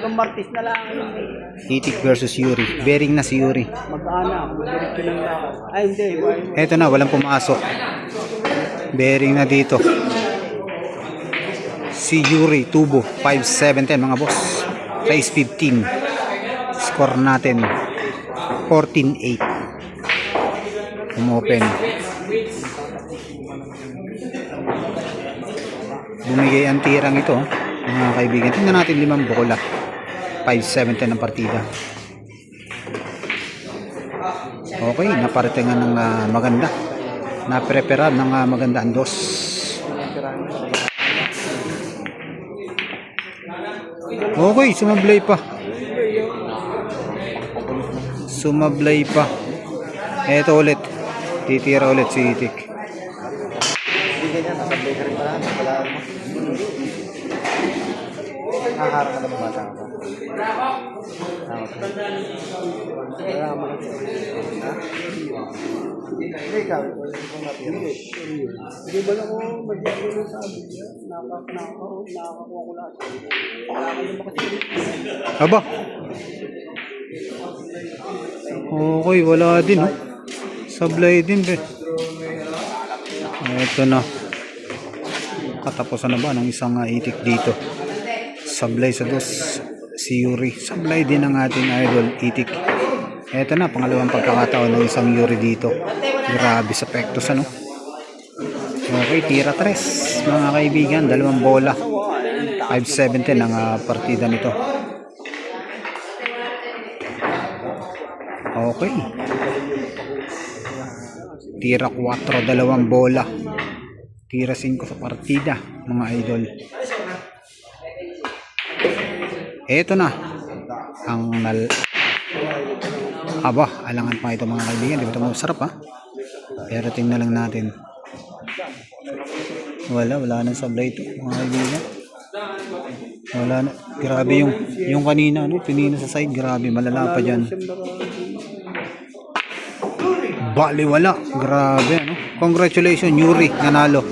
Hanggang Martis na lang. Itik versus Yuri. Bearing na si Yuri. Mag-anak. Diretso lang ako. Ay, hindi. Eto na, walang pumasok. Bearing na dito. Si Yuri, tubo. 5-7-10 mga boss. Race 15. Score natin 14-8. Umopen. Bumigay ang tirang ito mga kaibigan. Tingnan natin 5 bola. 5-7-10 ang partida. Okay, naparatingan ng maganda. Naprepara ng maganda ang dos. Okay, sumablay pa. Sumablay pa. Eto ulit. Titira ulit si Itik. Nakaharap ka ng bata ko. Hindi ba lang ako mag-ibig sa amin? Nakakakuha ko lahat. Aba. Okay, wala din. Oh. Sablay din. Ito na. Katapusan na ba ng isang Itik dito? Sablay sa dos si Yuri. Sablay din ang ating idol Itik. Ito na, pangalawang pagkakataon ng isang Yuri dito. Grabe sa pektos ano. Okay, tira 3 mga kaibigan, 2 bola. 5-7-10 ang partida nito. Okay. Tira 4, 2 bola. Tira 5 sa partida mga idol. Eto na ang alangan pa ito mga kaibigan. Di ba ito masarap ha? Pero tingnan lang natin. Wala nang sablay ito mga kaibigan. Wala na. Grabe yung kanina ano, pinino sa side. Grabe, malala pa dyan. Bali wala. Grabe ano. Congratulations Yuri, nanalo.